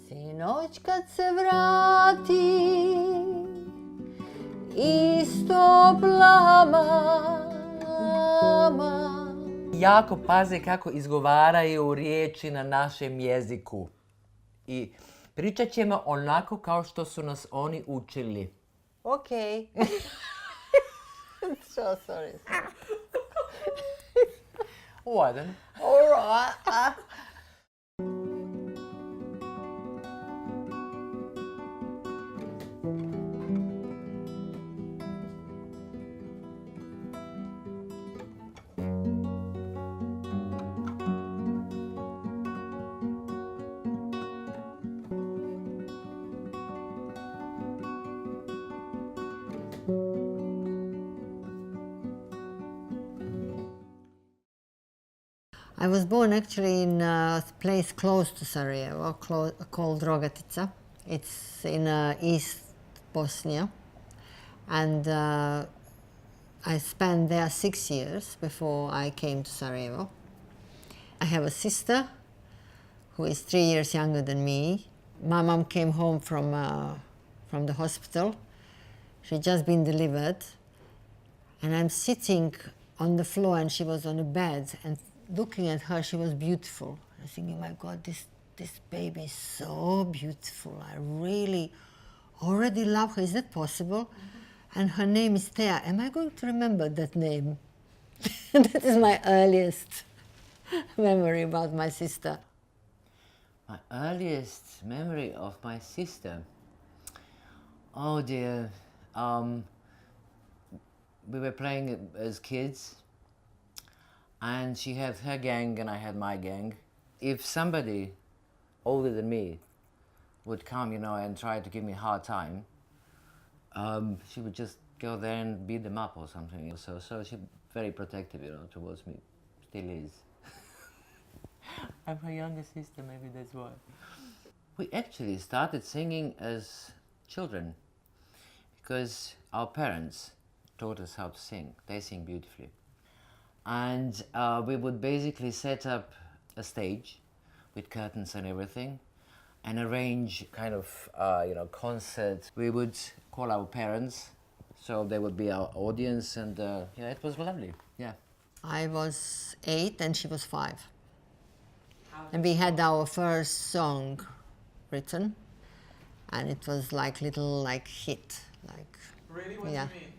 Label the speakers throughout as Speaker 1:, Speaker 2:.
Speaker 1: Sinoć kad se vrati, isto plama.
Speaker 2: Jako paze kako izgovaraju riječi na našem jeziku. I pričat ćemo onako kao što su nas oni učili.
Speaker 1: Ok. So sorry.
Speaker 2: What then?
Speaker 1: All right. I was born actually in a place close to Sarajevo called Rogatica. It's in East Bosnia, and I spent there 6 years before I came to Sarajevo. I have a sister who is 3 years younger than me. My mom came home from the hospital. She'd just been delivered, and I'm sitting on the floor and she was on a bed, and looking at her, she was beautiful. I was thinking, my God, this baby is so beautiful. I really already love her. Is that possible? Mm-hmm. And her name is Thea. Am I going to remember that name? That is my earliest memory about my sister.
Speaker 2: My earliest memory of my sister? Oh dear. We were playing as kids, and she had her gang and I had my gang. If somebody older than me would come, and try to give me a hard time, she would just go there and beat them up or something. So she's very protective, towards me. Still is. I'm her younger sister, maybe that's why. We actually started singing as children because our parents taught us how to sing. They sing beautifully. And we would basically set up a stage with curtains and everything and arrange kind of, concerts. We would call our parents, so they would be our audience, and it was lovely, yeah.
Speaker 1: I was 8 and she was 5. And we had our first song written, and it was little hit.
Speaker 3: Really? What do you mean?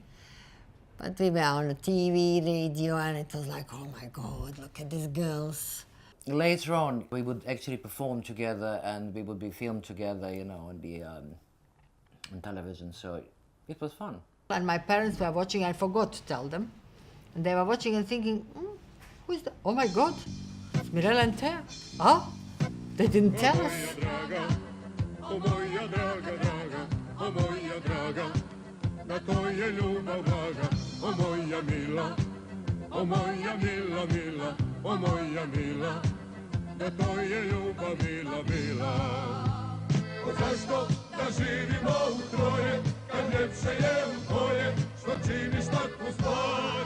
Speaker 1: But we were on the TV, radio, and it was like, oh my God, look at these girls.
Speaker 2: Later on, we would actually perform together, and we would be filmed together, and be on television, so it was fun.
Speaker 1: And my parents were watching, I forgot to tell them. And they were watching and thinking, who is that? Oh my God, it's Mirella and Thea. Huh? They didn't tell us.
Speaker 4: Na to je ljubav draga, o moja mila, o moja mila, mila, o moja mila, na to je ljubav mila, mila. O zašto da živimo u troje, kad ljepše je u tvoje, što činiš takvu stvar?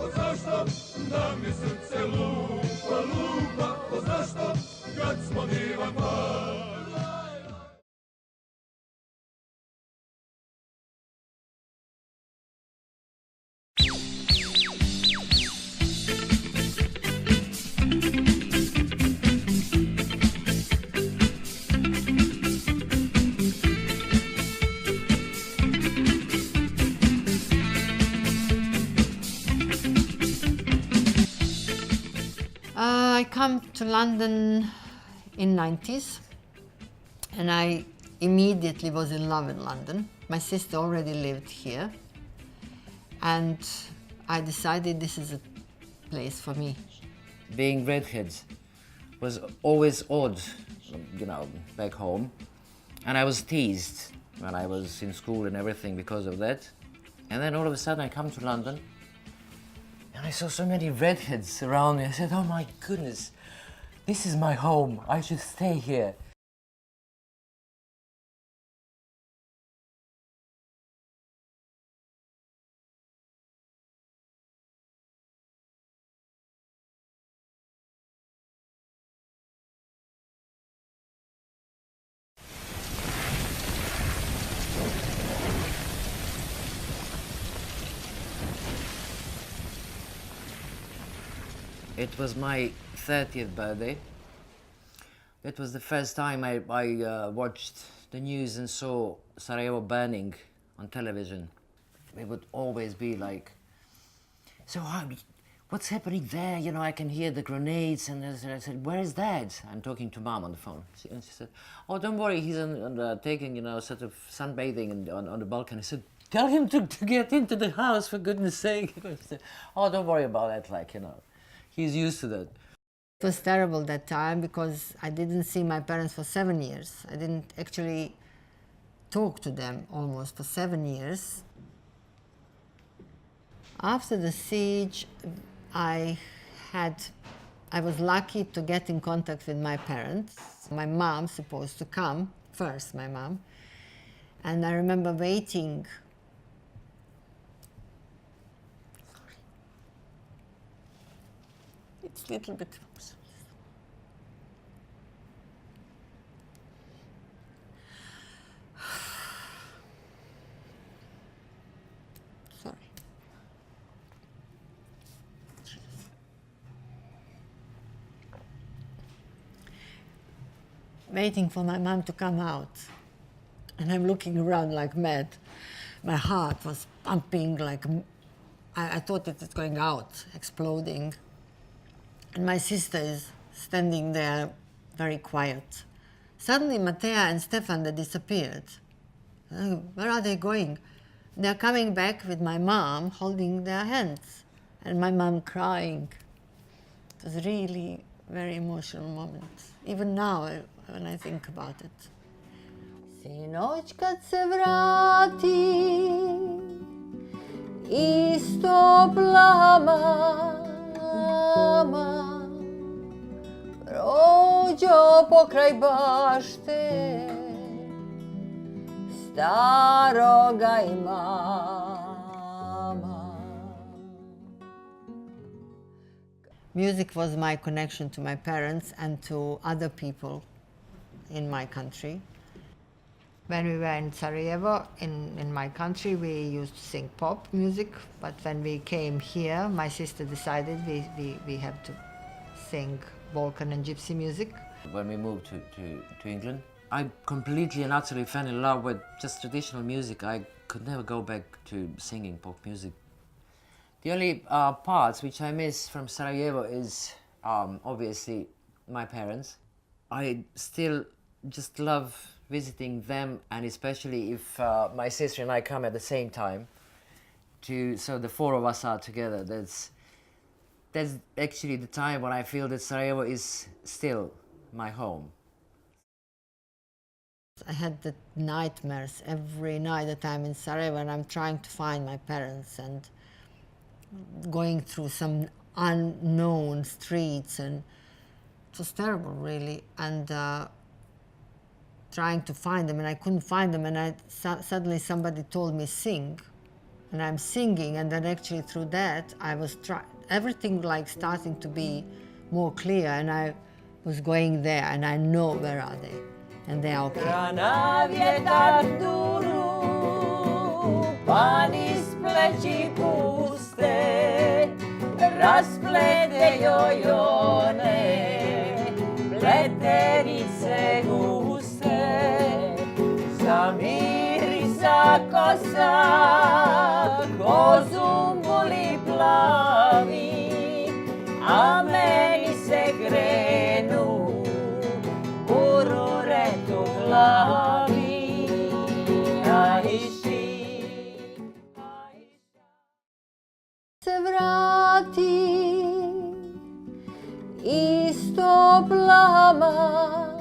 Speaker 4: O zašto da mi srce lupa, lupa, o zašto kad smo divan par?
Speaker 1: I come to London in 90s, and I immediately was in love in London. My sister already lived here, and I decided this is a place for me.
Speaker 2: Being redheads was always odd, back home, and I was teased when I was in school and everything because of that. And then all of a sudden I come to London, and I saw so many redheads around me. I said, oh my goodness, this is my home. I should stay here. It was my 30th birthday. That was the first time I watched the news and saw Sarajevo burning on television. It would always be like, so what's happening there? You know, I can hear the grenades. And I said, where is Dad? I'm talking to Mom on the phone. And she said, oh, don't worry, he's taking, you know, sort of sunbathing on the balcony. I said, tell him to get into the house, for goodness sake. She said, oh, don't worry about that, like, you know, he's used to that.
Speaker 1: It was terrible that time because I didn't see my parents for 7 years. I didn't actually talk to them almost for 7 years. After the siege, I was lucky to get in contact with my parents. My mom supposed to come first, my mom. And I remember waiting. Sorry. It's a little bit. Sorry. Waiting for my mom to come out. And I'm looking around like mad. My heart was pumping like, I thought that it's going out, exploding. And my sister is standing there very quiet. Suddenly Mattea and Stefan, they disappeared. Where are they going? They're coming back with my mom holding their hands. And my mom crying. It was really a very emotional moment. Even now, when I think about it. Sinoć kad se vrati isto plama prođo pokraj bašte staroga imama. Music was my connection to my parents and to other people in my country. When we were in Sarajevo, in my country, we used to sing pop music, but when we came here, my sister decided we have to sing Balkan and Gypsy music.
Speaker 2: When we moved to England, I completely and utterly fell in love with just traditional music. I could never go back to singing pop music. The only parts which I miss from Sarajevo is obviously my parents. I still just love visiting them, and especially if my sister and I come at the same time, so the four of us are together. That's actually the time when I feel that Sarajevo is still my home.
Speaker 1: I had the nightmares every night that I'm in Sarajevo and I'm trying to find my parents and going through some unknown streets, and it was terrible really, and trying to find them, and I couldn't find them, and suddenly somebody told me sing, and I'm singing, and then actually through that I was everything like starting to be more clear, and I was going there, and I know where are they, and they are okay. Rana vjetar duru, pani s pleći puste, rasplete jojone, pleterice guste, zamirisa kosa, ko zumbuli plavi, a meni se grenu ururetu glavi. Se vrati isto plama